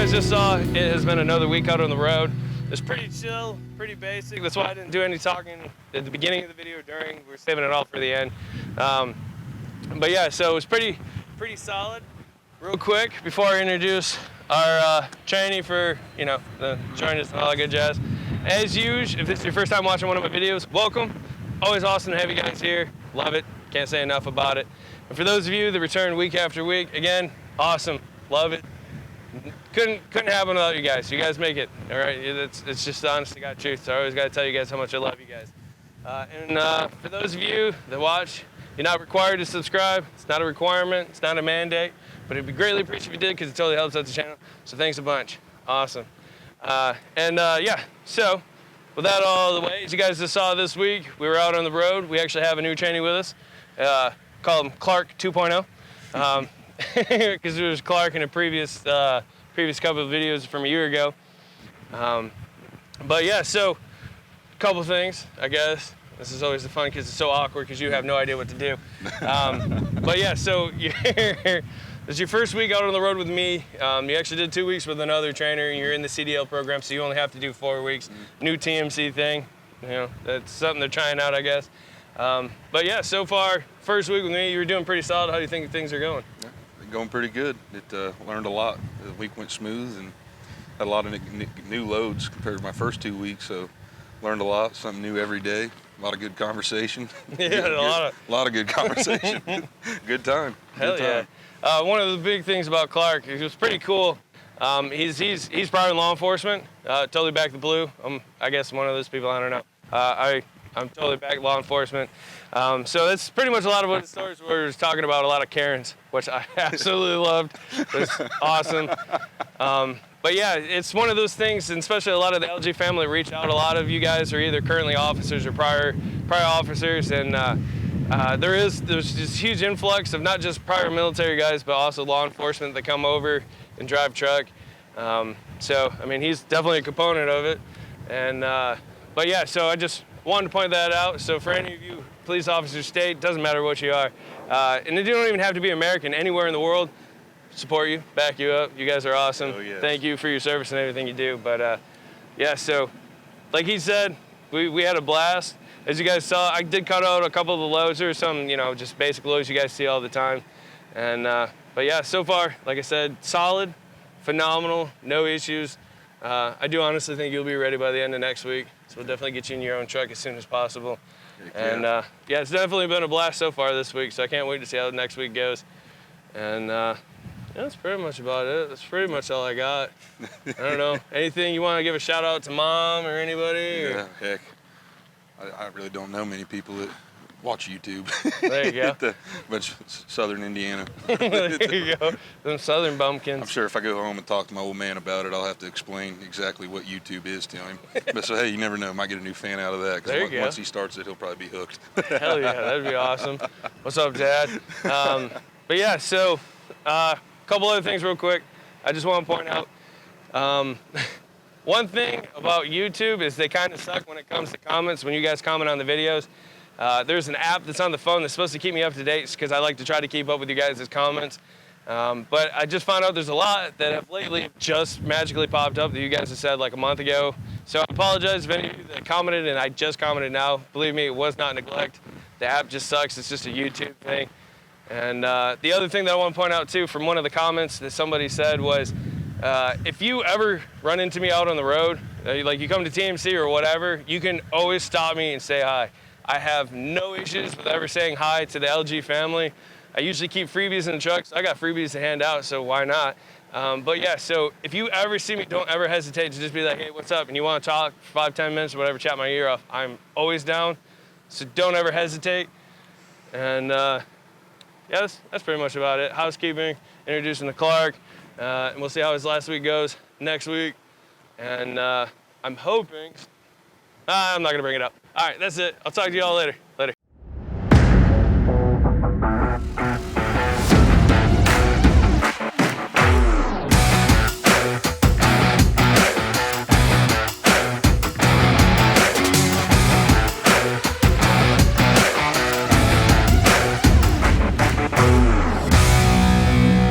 guys just saw, it has been another week out on the road. It's pretty chill, pretty basic. That's why I didn't do any talking at the beginning of the video or during. We're saving it all for the end. But yeah, so it was pretty solid. Real quick, before I introduce our trainee for, the join us and all that good jazz. As usual, if this is your first time watching one of my videos, welcome. Always awesome to have you guys here. Love it. Can't say enough about it. And for those of you that return week after week, again, awesome. Love it. Couldn't happen without you guys. You guys make it. All right, it's just the honest to God truth. So I always got to tell you guys how much I love you guys. And for those of you that watch, you're not required to subscribe. It's not a requirement. It's not a mandate. But it'd be greatly appreciated if you did because it totally helps out the channel. So thanks a bunch. Awesome. Yeah. So with that all the way, as you guys just saw this week, we were out on the road. We actually have a new trainee with us. Call him Clark 2.0. Because there was Clark in a previous couple of videos from a year ago. But yeah, so a couple things, I guess. This is always the fun because it's so awkward because you have no idea what to do. But yeah, so this is your first week out on the road with me. You actually did 2 weeks with another trainer. You're in the CDL program, so you only have to do 4 weeks. New TMC thing, that's something they're trying out, I guess. But yeah, so far, first week with me, you were doing pretty solid. How do you think things are going? Yeah, going pretty good. It learned a lot. The week went smooth and had a lot of new loads compared to my first 2 weeks. So learned a lot, something new every day. A lot of good conversation. Yeah, a lot of good conversation. Good time. Hell good time. Yeah. One of the big things about Clark, it was pretty cool. He's prior in law enforcement. Totally back the blue. I guess one of those people. I don't know. I'm totally back law enforcement. So that's pretty much a lot of what the stories were talking about, a lot of Karens, which I absolutely loved. It was awesome. But yeah, it's one of those things, and especially a lot of the LG family reach out. A lot of you guys are either currently officers or prior officers, and there's this huge influx of not just prior military guys, but also law enforcement that come over and drive truck. So, I mean, he's definitely a component of it. And, but yeah, so I just wanted to point that out. So for any of you police officers, state, doesn't matter what you are. And you don't even have to be American, anywhere in the world. Support you, back you up. You guys are awesome. Oh, yes. Thank you for your service and everything you do. But yeah, so like he said, we had a blast. As you guys saw, I did cut out a couple of the loads. There were some, just basic loads you guys see all the time. And but yeah, so far, like I said, solid, phenomenal, no issues. I do honestly think you'll be ready by the end of next week. So we'll definitely get you in your own truck as soon as possible. And yeah, it's definitely been a blast so far this week. So I can't wait to see how the next week goes. And yeah, that's pretty much about it. That's pretty much all I got. I don't know. Anything you want to give a shout out to mom or anybody? Yeah, heck. I really don't know many people that watch YouTube. There you go. But Southern Indiana. There you go. Them Southern bumpkins. I'm sure if I go home and talk to my old man about it, I'll have to explain exactly what YouTube is to him. But so, hey, you never know. Might get a new fan out of that. Because once he starts it, he'll probably be hooked. Hell yeah, that'd be awesome. What's up, Dad? But yeah, so couple other things real quick. I just want to point out, one thing about YouTube is they kind of suck when it comes to comments. When you guys comment on the videos, there's an app that's on the phone that's supposed to keep me up to date because I like to try to keep up with you guys' comments. But I just found out there's a lot that have lately just magically popped up that you guys have said like a month ago. So I apologize if any of you that commented and I just commented now. Believe me, it was not neglect. The app just sucks. It's just a YouTube thing. And the other thing that I want to point out too from one of the comments that somebody said was, if you ever run into me out on the road, like you come to TMC or whatever, you can always stop me and say hi. I have no issues with ever saying hi to the LG family. I usually keep freebies in the truck, so I got freebies to hand out, so why not? But yeah, so if you ever see me, don't ever hesitate to just be like, hey, what's up? And you want to talk for 5-10 minutes or whatever, chat my ear off. I'm always down, so don't ever hesitate. And yeah, that's pretty much about it. Housekeeping, introducing the Clark, and we'll see how his last week goes next week. And I'm hoping, I'm not gonna bring it up. All right, that's it. I'll talk to you all later. Later.